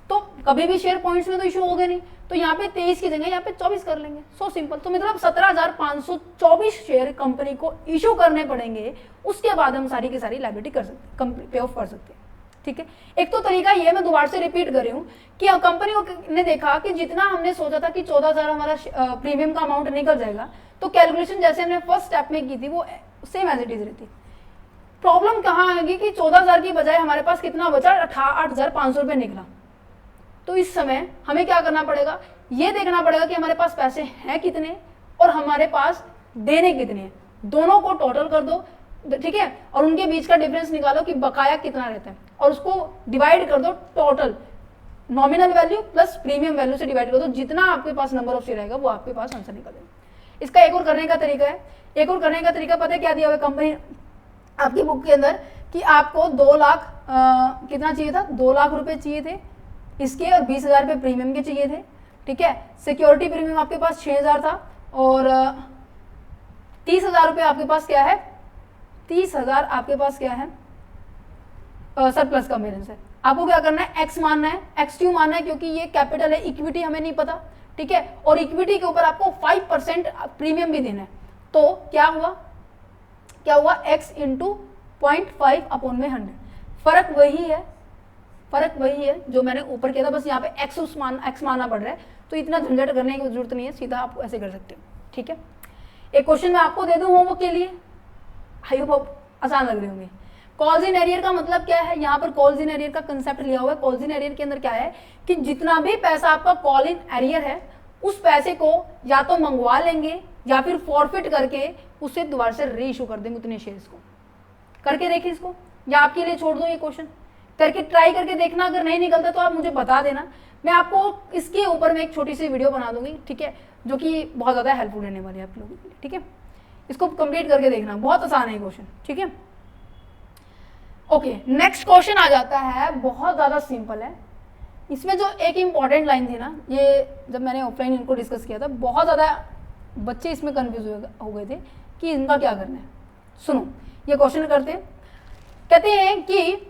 तो कभी भी शेयर पॉइंट्स में तो इशू हो गए नहीं, तो यहाँ पे 23 की जगह यहाँ पे 24 कर लेंगे, सो सिंपल। तो मतलब 17,524 शेयर कंपनी को इशू करने पड़ेंगे, उसके बाद हम सारी की सारी लायबिलिटी कर सकते हैं, पे ऑफ कर सकते हैं, ठीक है। एक तो तरीका ये, मैं दोबारा से रिपीट कर रही हूँ कि कंपनी ने देखा कि जितना हमने सोचा था कि 14,000 हमारा प्रीमियम का अमाउंट निकल जाएगा, तो कैलकुलेशन जैसे हमने फर्स्ट स्टेप में की थी वो सेम एज इट इज रहती। प्रॉब्लम कहाँ आएगी कि 14,000 की बजाय हमारे पास कितना बचा, 8,500 रुपये निकला। तो इस समय हमें क्या करना पड़ेगा, ये देखना पड़ेगा कि हमारे पास पैसे हैं कितने और हमारे पास देने कितने हैं, दोनों को टोटल कर दो, ठीक है, और उनके बीच का डिफरेंस निकालो कि बकाया कितना रहता है, और उसको डिवाइड कर दो total nominal value plus premium value से डिवाइड कर दो, जितना आपके पास नंबर ऑफ शेयर आएगा वो आपके पास आंसर निकलेगा। इसका एक और करने का तरीका है, एक और करने का तरीका पता है क्या दिया हुआ है कंपनी आपकी बुक के अंदर, कि आपको 2 लाख कितना चाहिए था, 2 लाख रुपए चाहिए थे इसके, और 20,000 रुपये प्रीमियम के चाहिए थे, ठीक है। सिक्योरिटी प्रीमियम आपके पास 6,000 था, और 30,000 रुपये आपके पास क्या है, 30,000 आपके पास क्या है, सरप्लस का बैलेंस है। आपको क्या करना है, एक्स मानना है, एक्स क्यों मानना है, क्योंकि ये कैपिटल है, इक्विटी हमें नहीं पता, ठीक है, और इक्विटी के ऊपर आपको 5% प्रीमियम भी देना है। तो क्या हुआ x इंटू 0.5/100, फर्क वही है जो मैंने ऊपर किया था, बस यहाँ पे x मानना पड़ रहा है, तो इतना झंझट करने की जरूरत नहीं है, सीधा आप ऐसे कर सकते हो, ठीक है। एक क्वेश्चन मैं आपको दे दूं होमवर्क के लिए, आई होप आसान लग रहे होंगे। कॉल्स इन एरियर का मतलब क्या है, यहाँ पर कॉल्स इन एरियर का कंसेप्ट लिया हुआ है। कॉल्स इन एरियर के अंदर क्या है कि जितना भी पैसा आपका कॉल इन एरियर है, उस पैसे को या तो मंगवा लेंगे या फिर फॉरफिट करके उसे दोबारा से री इशू कर देंगे उतने शेयर्स को। करके देखिए इसको, या आपके लिए छोड़ दूं ये क्वेश्चन, करके ट्राई करके देखना, अगर नहीं निकलता तो आप मुझे बता देना, मैं आपको इसके ऊपर में एक छोटी सी वीडियो बना दूंगी, ठीक है, जो कि बहुत ज़्यादा हेल्पफुल रहने वाली है आप लोगों के लिए, ठीक है। इसको कंप्लीट करके देखना, बहुत आसान है क्वेश्चन, ठीक है। ओके, नेक्स्ट क्वेश्चन आ जाता है, बहुत ज़्यादा सिंपल है। इसमें जो एक इम्पॉर्टेंट लाइन थी ना, ये जब मैंने ऑफलाइन इनको डिस्कस किया था, बहुत ज़्यादा बच्चे इसमें कंफ्यूज हो गए थे कि इनका क्या करना है। सुनो, ये क्वेश्चन करते हैं, कहते हैं कि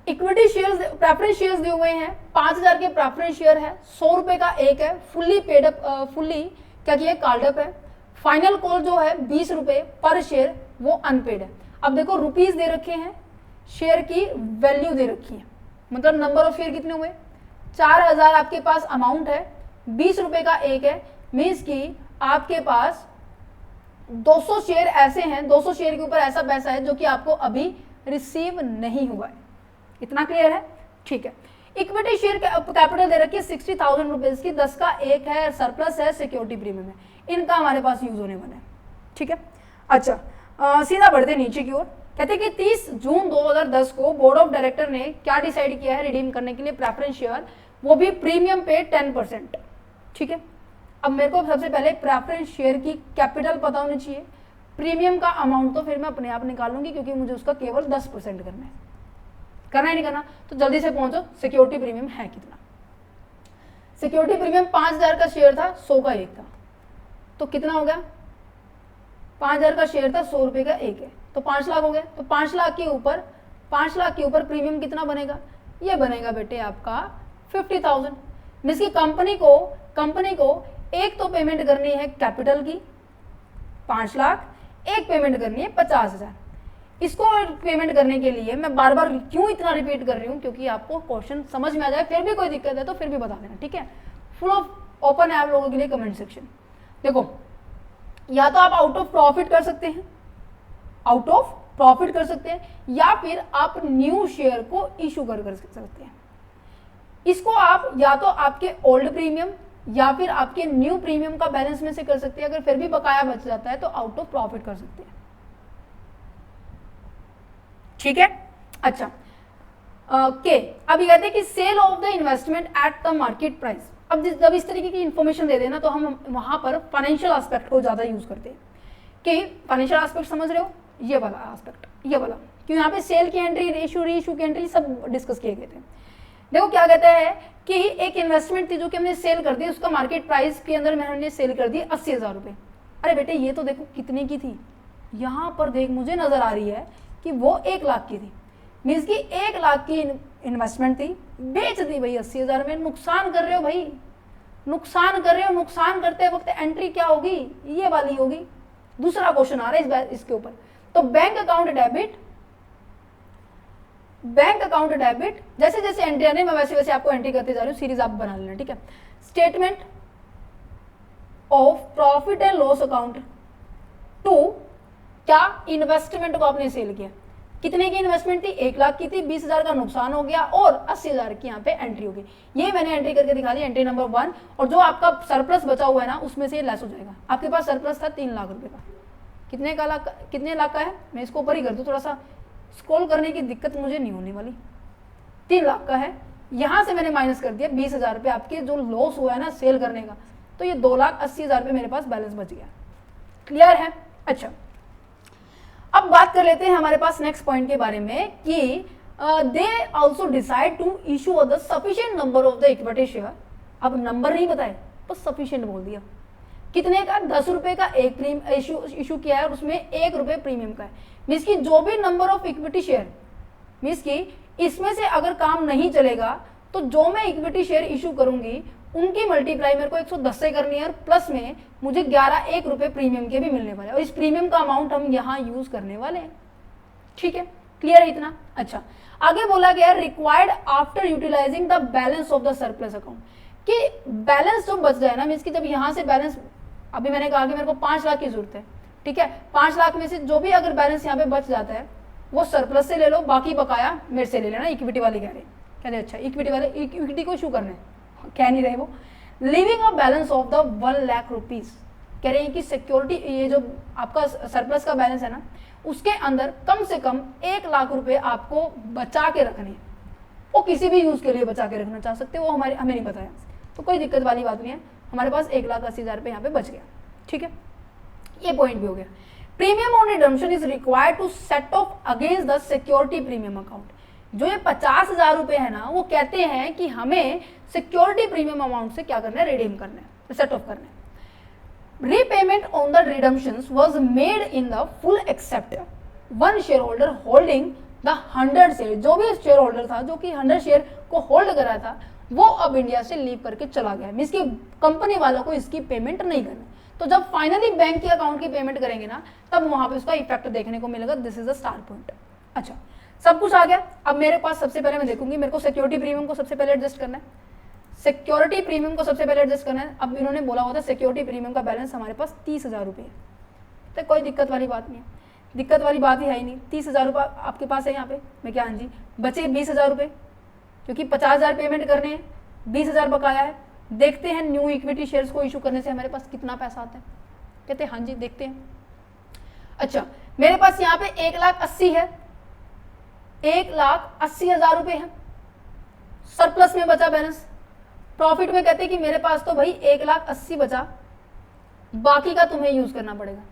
इक्विटी शेयर्स, प्रेफरेंस शेयर्स दिए हुए हैं, 5,000 के प्रेफरेंस शेयर है, 100 रुपये का एक है, फुल्ली पेड अप, फुल्ली क्या किया कॉल्ड अप है, फाइनल कॉल जो है 20 रुपये पर शेयर वो अनपेड है। अब देखो रुपीस दे रखे हैं, शेयर की वैल्यू दे रखी है, मतलब नंबर ऑफ शेयर कितने हुए, 4,000 आपके पास अमाउंट है, 20 रुपये का एक है, मीन्स कि आपके पास 200 शेयर ऐसे हैं, 200 शेयर के ऊपर ऐसा पैसा है जो कि आपको अभी रिसीव नहीं हुआ है। इतना क्लियर है, ठीक है। इक्विटी शेयर कैपिटल दे रखी है 60,000 रुपीज की, 10 का एक है, सरप्लस है, सिक्योरिटी प्रीमियम है, इनका हमारे पास यूज होने वाला है, ठीक है। अच्छा, सीधा बढ़ते नीचे की ओर, कहते हैं कि 30 जून 2010 को बोर्ड ऑफ डायरेक्टर ने क्या डिसाइड किया है रिडीम करने के लिए प्रेफरेंस शेयर, वो भी प्रीमियम पे 10%, ठीक है। अब मेरे को सबसे पहले प्रेफरेंस शेयर की कैपिटल पता होनी चाहिए, प्रीमियम का अमाउंट तो फिर मैं अपने आप निकालूंगी क्योंकि मुझे उसका केवल 10% करना है, करना ही नहीं करना, तो जल्दी से पहुंचो, सिक्योरिटी प्रीमियम है कितना। सिक्योरिटी प्रीमियम 5,000 का शेयर था, 100 का एक था, तो कितना हो गया, 5,000 का शेयर था, 100 रुपये का एक है, तो 5 लाख हो गया। तो 5 लाख के ऊपर प्रीमियम कितना बनेगा, ये बनेगा बेटे आपका 50,000। मीन्स की कंपनी को एक तो पेमेंट करनी है कैपिटल की 5 लाख, एक पेमेंट करनी है 50,000। इसको पेमेंट करने के लिए मैं बार बार क्यों इतना रिपीट कर रही हूँ, क्योंकि आपको क्वेश्चन समझ में आ जाए, फिर भी कोई दिक्कत है तो फिर भी बता देना, ठीक है। फुल ऑफ ओपन है आप लोगों के लिए कमेंट सेक्शन। देखो, या तो आप आउट ऑफ प्रॉफिट कर सकते हैं, या फिर आप न्यू शेयर को इशू कर सकते हैं। इसको आप या तो आपके ओल्ड प्रीमियम या फिर आपके न्यू प्रीमियम का बैलेंस में से कर सकते हैं, अगर फिर भी बकाया बच जाता है तो आउट ऑफ प्रॉफिट कर सकते हैं। ठीक है। अच्छा के अब ये कहते हैं कि sale of the investment at the market price. अब जब इस तरीके की इन्फॉर्मेशन दे देना तो हम वहां पर फाइनेंशियल एस्पेक्ट को ज्यादा यूज करते हैं कि फाइनेंशियल एस्पेक्ट समझ रहे हो, ये वाला एस्पेक्ट, ये वाला, क्यों यहाँ पे सेल की एंट्री, रेशियो, रीइश्यू की एंट्री सब डिस्कस किए गए थे। देखो क्या कहता है कि एक इन्वेस्टमेंट थी जो कि हमने सेल कर दी, उसका मार्केट प्राइस के अंदर मैंने सेल कर दी 80,000 रुपये। अरे बेटे ये तो देखो कितने की थी, यहाँ पर देख मुझे नजर आ रही है कि वो 1 लाख की थी, मीन्स की 1 लाख की इन्वेस्टमेंट थी, बेच दी भाई 80,000 में। नुकसान कर रहे हो भाई, नुकसान कर रहे हो। नुकसान करते वक्त एंट्री क्या होगी, ये वाली होगी। दूसरा क्वेश्चन आ रहा है इसके ऊपर, तो bank account debit, bank account debit, जैसे जैसे एंट्री आने मैं वैसे वैसे आपको एंट्री करते जा रही हूँ, सीरीज आप बना लेना, ठीक है। Statement of profit and loss account to, क्या इन्वेस्टमेंट को आपने सेल किया, कितने की इन्वेस्टमेंट थी, 1 लाख की थी, 20,000 का नुकसान हो गया और 80,000 की यहाँ पे एंट्री होगी। ये मैंने एंट्री करके दिखा दी, एंट्री नंबर 1। और जो आपका सरप्लस बचा हुआ है ना उसमें से ये लेस हो जाएगा। आपके पास सरप्लस था 3 लाख रुपए का, कितने लाख का है, मैं इसको ऊपर ही कर दूं, थोड़ा सा स्क्रॉल करने की दिक्कत मुझे नहीं होने वाली। 3 लाख का है, यहां से मैंने माइनस कर दिया 20,000 रुपये आपके जो लॉस हुआ है ना सेल करने का, तो ये 2,80,000 रुपये मेरे पास बैलेंस बच गया। क्लियर है। अच्छा अब बात कर लेते हैं हमारे पास नेक्स्ट पॉइंट के बारे में कि they also decide to issue the sufficient number of the equity share. अब नंबर नहीं बताए, बस सफिशिएंट बोल दिया। कितने का, 10 रुपए का एक प्रीमियम इशू किया है और उसमें 1 रुपए प्रीमियम का है। मीन्स की जो भी number of equity share, means की इसमें से अगर काम नहीं चलेगा तो जो मैं इक्विटी शेयर इशू करूंगी उनकी मल्टीप्लाई मेरे को 110 से करनी है और प्लस में मुझे 1 रुपए प्रीमियम के भी मिलने वाले हैं और इस प्रीमियम का अमाउंट हम यहाँ यूज करने वाले हैं। ठीक है, क्लियर है इतना। अच्छा आगे बोला गया required after utilizing the balance of the surplus account, कि बैलेंस जो बच जाए ना, मीन्स की जब यहाँ से बैलेंस, अभी मैंने कहा कि मेरे को 5 लाख की जरूरत है, ठीक है, 5 लाख में से जो भी अगर बैलेंस यहाँ पे बच जाता है वो सरप्लस से ले लो, बाकी बकाया मेरे से ले लेना। इक्विटी वाले कह रहे, कहते अच्छा इक्विटी वाले इक्विटी को इशू करना है, कह नहीं रहे वो। Living a balance of the 1 lakh rupees, कह रहे हैं कि सिक्योरिटी, ये जो आपका सरप्लस का बैलेंस है ना उसके अंदर कम से कम 1 लाख रुपए आपको बचा के रखने, वो किसी भी यूज के लिए बचा के रखना चाह सकते, वो हमें नहीं बताया, तो कोई दिक्कत वाली बात नहीं है। हमारे पास 1,80,000 रुपये यहाँ पे बच गया। ठीक है, ये पॉइंट भी हो गया। Premium on redemption is required to set off against the security premium account. जो ये 50,000 रुपए है ना, वो कहते हैं कि हमें सिक्योरिटी प्रीमियम अमाउंट से क्या करना है, रिडीम करना है, सेट ऑफ करना है। Repayment on the redemptions was made in the full except one share holder holding the 100 share. जो भी शेयर होल्डर था जो कि 100 शेयर को होल्ड करा था वो अब इंडिया से लीव करके चला गया, मींस कि कंपनी वालों को इसकी पेमेंट नहीं करना। तो जब फाइनली बैंक के अकाउंट की पेमेंट करेंगे ना तब वहां पे उसका इफेक्ट देखने को मिलेगा। This is the star point. अच्छा सब कुछ आ गया। अब मेरे पास सबसे पहले मैं देखूंगी, मेरे को सिक्योरिटी प्रीमियम को सबसे पहले एडजस्ट करना है, सिक्योरिटी प्रीमियम को सबसे पहले एडजस्ट करना है। अब इन्होंने बोला होता सिक्योरिटी प्रीमियम का बैलेंस हमारे पास 30,000 रुपये है, तो कोई दिक्कत वाली बात नहीं है, दिक्कत वाली बात ही है ही नहीं। 30,000 रुपये आपके पास है यहाँ पे, मैं क्या, हाँ जी, बचे 20,000 रुपये, क्योंकि 50,000 पेमेंट करने हैं, 20,000 बकाया है। देखते हैं न्यू इक्विटी शेयर्स को इशू करने से हमारे पास कितना पैसा आता है। कहते हैं हाँ जी देखते हैं। अच्छा मेरे पास यहाँ पे 1,80,000 है, 1,80,000 रुपये है, सरप्लस में बचा बैलेंस। प्रॉफिट में कहते हैं कि मेरे पास तो भाई 1,80,000 बचा, बाकी का तुम्हें यूज करना पड़ेगा,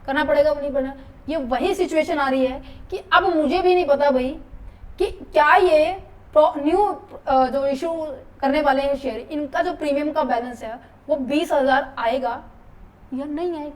करना पड़ेगा वो नहीं पड़ेगा। ये वही सिचुएशन आ रही है कि अब मुझे भी नहीं पता भाई कि क्या ये न्यू जो इशू करने वाले हैं शेयर, इनका जो प्रीमियम का बैलेंस है वो 20,000 आएगा या नहीं आएगा।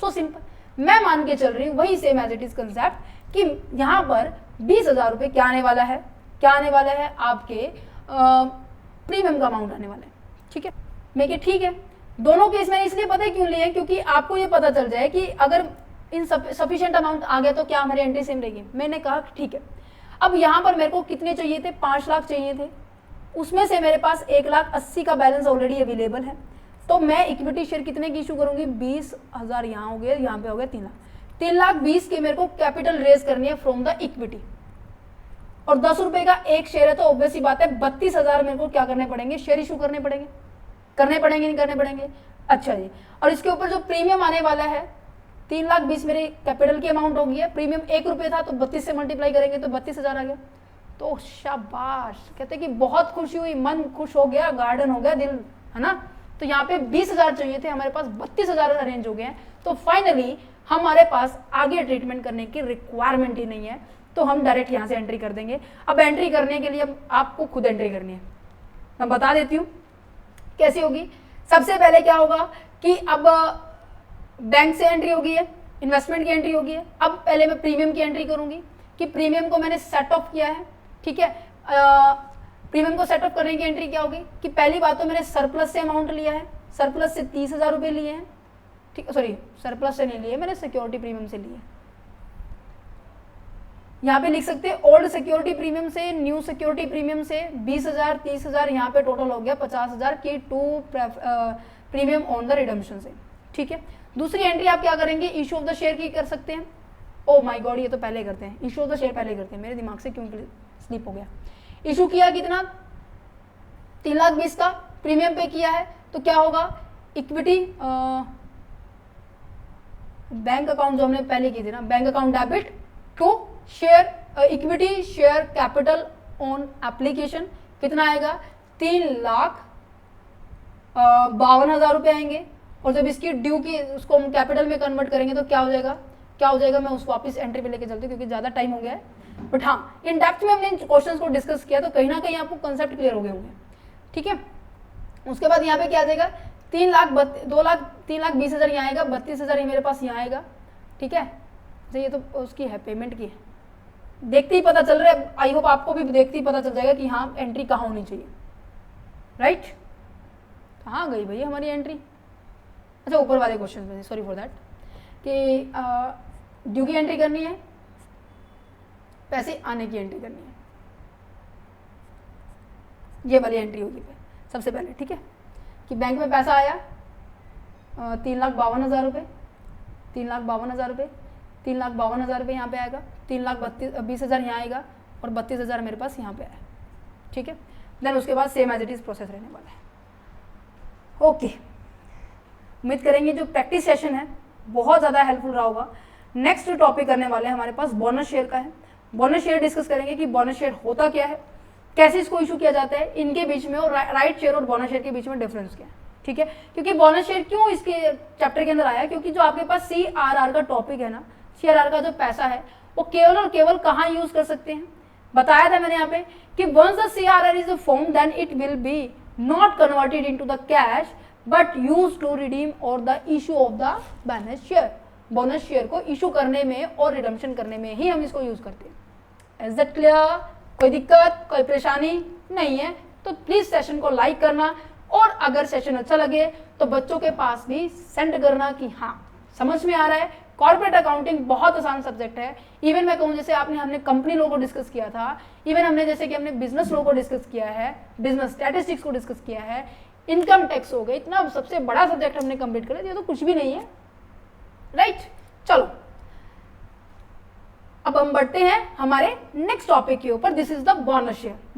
सो सिंपल, मैं मान के चल रही हूँ वही same as it is concept कि यहाँ पर 20,000 रुपये क्या आने वाला है, क्या आने वाला है, आपके प्रीमियम का अमाउंट आने वाला है। ठीक है, मैं कि ठीक है, दोनों केस मैंने इसलिए पता है क्यों लिए, क्योंकि आपको ये पता चल जाए कि अगर इन सफिशिएंट अमाउंट आ गया तो क्या हमारी एंट्री सेम रहेगी। मैंने कहा ठीक है। अब यहाँ पर मेरे को कितने चाहिए थे, 5 लाख चाहिए थे, उसमें से मेरे पास 1,80,000 का बैलेंस ऑलरेडी अवेलेबल है, तो मैं इक्विटी शेयर कितने की इशू करूंगी, 20,000 यहाँ हो गया, यहाँ पे हो गया 3 लाख, 3,20,000 की मेरे को कैपिटल रेज करनी है फ्रॉम द इक्विटी, और 10 रुपए का एक शेयर है तो ऑब्वियस ही बात है 32,000 मेरे को क्या करने पड़ेंगे, शेयर इशू करने पड़ेंगे, नहीं करने पड़ेंगे। अच्छा जी, और इसके ऊपर जो प्रीमियम आने वाला है 3,20,000 मेरे कैपिटल की अमाउंट होगी है, प्रीमियम 1 रुपये था तो 32 से मल्टीप्लाई करेंगे तो 32,000 आ गया। तो शाबाश, कहते हैं कि बहुत खुशी हुई, मन खुश हो गया, गार्डन हो गया दिल, है ना। तो यहाँ पे 20,000 चाहिए थे, हमारे पास 32,000 अरेंज हो गए हैं। तो फाइनली हमारे पास आगे ट्रीटमेंट करने की रिक्वायरमेंट ही नहीं है, तो हम डायरेक्ट यहाँ से एंट्री कर देंगे। अब एंट्री करने के लिए अब आपको खुद एंट्री करनी है, मैं बता देती हूँ कैसी होगी। सबसे पहले क्या होगा कि अब बैंक से एंट्री होगी है, इन्वेस्टमेंट की एंट्री होगी है। अब पहले मैं प्रीमियम की एंट्री करूंगी कि प्रीमियम को मैंने सेट ऑफ किया है, ठीक है। प्रीमियम को सेट ऑफ करने की एंट्री क्या होगी कि पहली बात तो मैंने सरप्लस से अमाउंट लिया है, सरप्लस से 30,000 रुपये लिए हैं, ठीक, सॉरी सरप्लस से नहीं लिए, मैंने सिक्योरिटी प्रीमियम से लिए। यहाँ पे लिख सकते हैं ओल्ड सिक्योरिटी प्रीमियम से न्यू सिक्योरिटी प्रीमियम से 20,000 30,000, यहाँ पे टोटल हो गया 50,000 की to premium on the redemption से, ठीक है। दूसरी एंट्री आप क्या करेंगे, इशू ऑफ द शेयर की कर सकते हैं। ओ माय गॉड, ये तो पहले करते हैं, इशू ऑफ द शेयर पहले करते हैं, मेरे दिमाग से क्यों स्लिप हो गया। इशू किया कितना, 3,20,000 का प्रीमियम पे किया है, तो क्या होगा, इक्विटी बैंक अकाउंट जो हमने पहले की थी ना, bank account debit to share equity share capital on application, कितना आएगा 3,52,000 रुपये आएंगे। और जब इसकी ड्यू की उसको हम कैपिटल में कन्वर्ट करेंगे तो क्या हो जाएगा, मैं उस वापस एंट्री पे लेके चलती हूँ क्योंकि ज़्यादा टाइम हो गया है। बट हाँ, इन डेप्थ में हमने इन क्वेश्चंस को डिस्कस किया तो कहीं ना कहीं आपको कंसेप्ट क्लियर हो गए होंगे, ठीक है। उसके बाद यहाँ पे क्या आ जाएगा, 3,20,000 यहाँ आएगा, 32,000 मेरे पास यहाँ आएगा, ठीक है। तो ये तो उसकी है, पेमेंट की है, देखते ही पता चल रहा है। आई होप आपको भी देखते ही पता चल जाएगा कि हाँ एंट्री कहाँ होनी चाहिए, राइट। कहाँ गई भैया हमारी एंट्री, अच्छा ऊपर वाले क्वेश्चन में, सॉरी फॉर दैट, कि ड्यू की एंट्री करनी है, पैसे आने की एंट्री करनी है, ये वाली एंट्री होगी सबसे पहले, ठीक है। कि बैंक में पैसा आया 3,52,000 रुपये, 3,52,000 रुपये, 3,52,000 रुपये यहाँ पे आएगा, 3,20,000 यहाँ आएगा और 32,000 मेरे पास यहाँ पे आया, ठीक है। देन उसके बाद same as it is process रहने वाला है। ओके, उम्मीद करेंगे जो प्रैक्टिस सेशन है बहुत ज़्यादा हेल्पफुल रहा होगा। नेक्स्ट टॉपिक करने वाले हैं हमारे पास बोनस शेयर का है। बोनस शेयर डिस्कस करेंगे कि बोनस शेयर होता क्या है, कैसे इसको इशू किया जाता है, इनके बीच में और राइट शेयर और बोनस शेयर के बीच में डिफरेंस क्या है, ठीक है। क्योंकि बोनस शेयर क्यों इसके चैप्टर के अंदर आया, क्योंकि जो आपके पास CRR का टॉपिक है ना, CRR का जो पैसा है वो केवल और केवल कहाँ यूज कर सकते हैं, बताया था मैंने यहाँ पे कि once the CRR is form then it will be not converted into the cash but use to redeem और the issue of the bonus share. Bonus share को इशू करने में और रिडम्पशन करने में ही हम इसको यूज करते हैं। Is that clear? कोई दिक्कत, कोई परेशानी नहीं है तो प्लीज सेशन को लाइक करना, और अगर सेशन अच्छा लगे तो बच्चों के पास भी सेंड करना कि हाँ समझ में आ रहा है। कॉर्पोरेट अकाउंटिंग बहुत आसान सब्जेक्ट है। इवन मैं कहूँ जैसे हमने कंपनी लॉ को डिस्कस किया था, इवन हमने जैसे कि हमने बिजनेस लॉ को डिस्कस किया है, बिजनेस स्टैटिस्टिक्स को डिस्कस किया है, इनकम टैक्स हो गया, इतना सबसे बड़ा सब्जेक्ट हमने कंप्लीट कर दिया, तो कुछ भी नहीं है, राइट। चलो अब हम बढ़ते हैं हमारे नेक्स्ट टॉपिक के ऊपर, this is the bonus share.